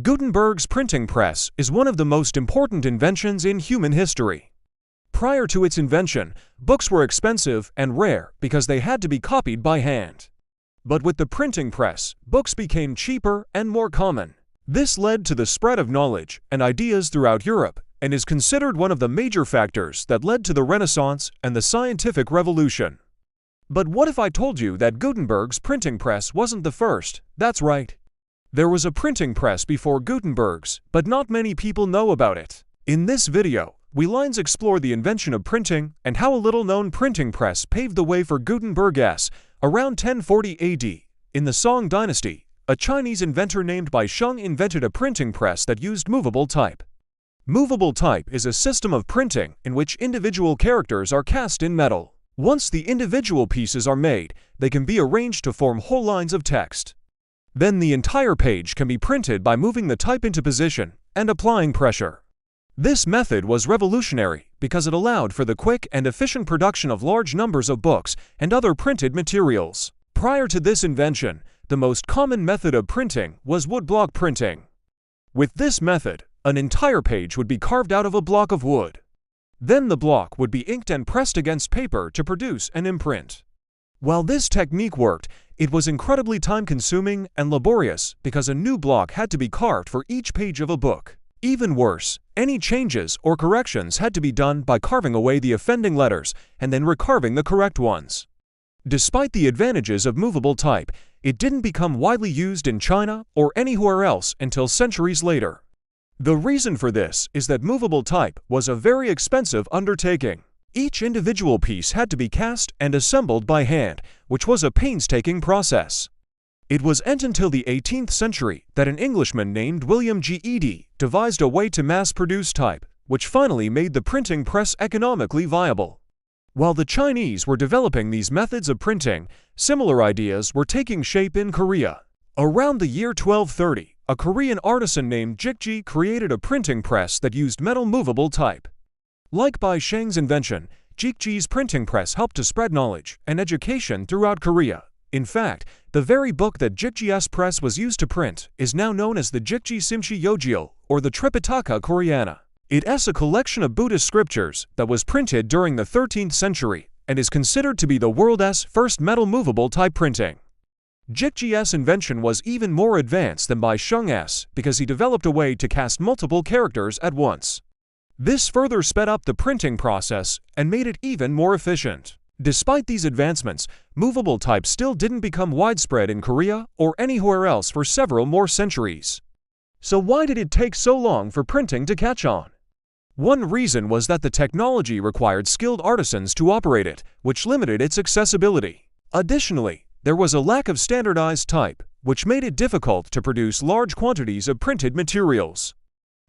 Gutenberg's printing press is one of the most important inventions in human history. Prior to its invention, books were expensive and rare because they had to be copied by hand. But with the printing press, books became cheaper and more common. This led to the spread of knowledge and ideas throughout Europe and is considered one of the major factors that led to the Renaissance and the scientific revolution. But what if I told you that Gutenberg's printing press wasn't the first? That's right. There was a printing press before Gutenberg's, but not many people know about it. In this video, we'll explore the invention of printing and how a little-known printing press paved the way for Gutenberg's around 1040 AD. In the Song dynasty, a Chinese inventor named Bai Sheng invented a printing press that used movable type. Movable type is a system of printing in which individual characters are cast in metal. Once the individual pieces are made, they can be arranged to form whole lines of text. Then the entire page can be printed by moving the type into position and applying pressure. This method was revolutionary because it allowed for the quick and efficient production of large numbers of books and other printed materials. Prior to this invention, the most common method of printing was woodblock printing. With this method, an entire page would be carved out of a block of wood. Then the block would be inked and pressed against paper to produce an imprint. While this technique worked, it was incredibly time-consuming and laborious because a new block had to be carved for each page of a book. Even worse, any changes or corrections had to be done by carving away the offending letters and then recarving the correct ones. Despite the advantages of movable type, it didn't become widely used in China or anywhere else until centuries later. The reason for this is that movable type was a very expensive undertaking. Each individual piece had to be cast and assembled by hand, which was a painstaking process. It wasn't until the 18th century that an Englishman named William G. Edey devised a way to mass-produce type, which finally made the printing press economically viable. While the Chinese were developing these methods of printing, similar ideas were taking shape in Korea. Around the year 1230, a Korean artisan named Jikji created a printing press that used metal movable type. Like Bai Sheng's invention, Jikji's printing press helped to spread knowledge and education throughout Korea. In fact, the very book that Jikji's press was used to print is now known as the Jikji Simchi Yojil, or the Tripitaka Koreana. It is a collection of Buddhist scriptures that was printed during the 13th century and is considered to be the world's first metal movable type printing. Jikji's invention was even more advanced than Bai Sheng's because he developed a way to cast multiple characters at once. This further sped up the printing process and made it even more efficient. Despite these advancements, movable type still didn't become widespread in Korea or anywhere else for several more centuries. So why did it take so long for printing to catch on? One reason was that the technology required skilled artisans to operate it, which limited its accessibility. Additionally, there was a lack of standardized type, which made it difficult to produce large quantities of printed materials.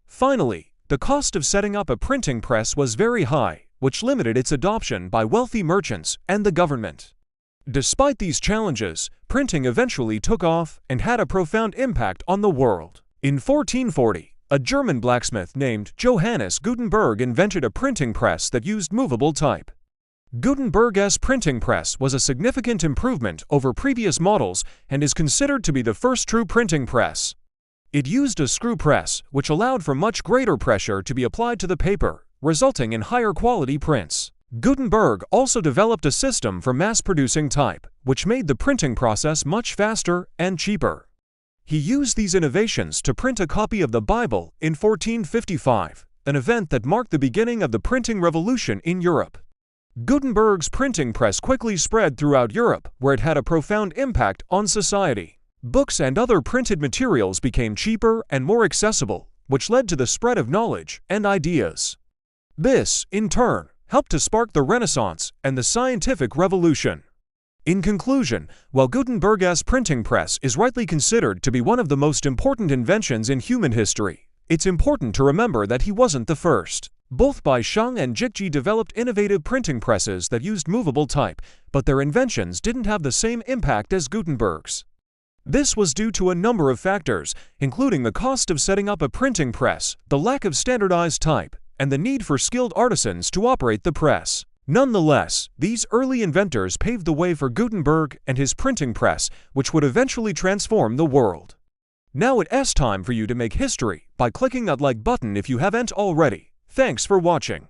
Finally, the cost of setting up a printing press was very high, which limited its adoption by wealthy merchants and the government. Despite these challenges, printing eventually took off and had a profound impact on the world. In 1440, a German blacksmith named Johannes Gutenberg invented a printing press that used movable type. Gutenberg's printing press was a significant improvement over previous models and is considered to be the first true printing press. It used a screw press, which allowed for much greater pressure to be applied to the paper, resulting in higher quality prints. Gutenberg also developed a system for mass-producing type, which made the printing process much faster and cheaper. He used these innovations to print a copy of the Bible in 1455, an event that marked the beginning of the printing revolution in Europe. Gutenberg's printing press quickly spread throughout Europe, where it had a profound impact on society. Books and other printed materials became cheaper and more accessible, which led to the spread of knowledge and ideas. This, in turn, helped to spark the Renaissance and the scientific revolution. In conclusion, while Gutenberg's printing press is rightly considered to be one of the most important inventions in human history, it's important to remember that he wasn't the first. Both Bai Sheng and Jikji developed innovative printing presses that used movable type, but their inventions didn't have the same impact as Gutenberg's. This was due to a number of factors, including the cost of setting up a printing press, the lack of standardized type, and the need for skilled artisans to operate the press. Nonetheless, these early inventors paved the way for Gutenberg and his printing press, which would eventually transform the world. Now it's time for you to make history by clicking that like button if you haven't already. Thanks for watching.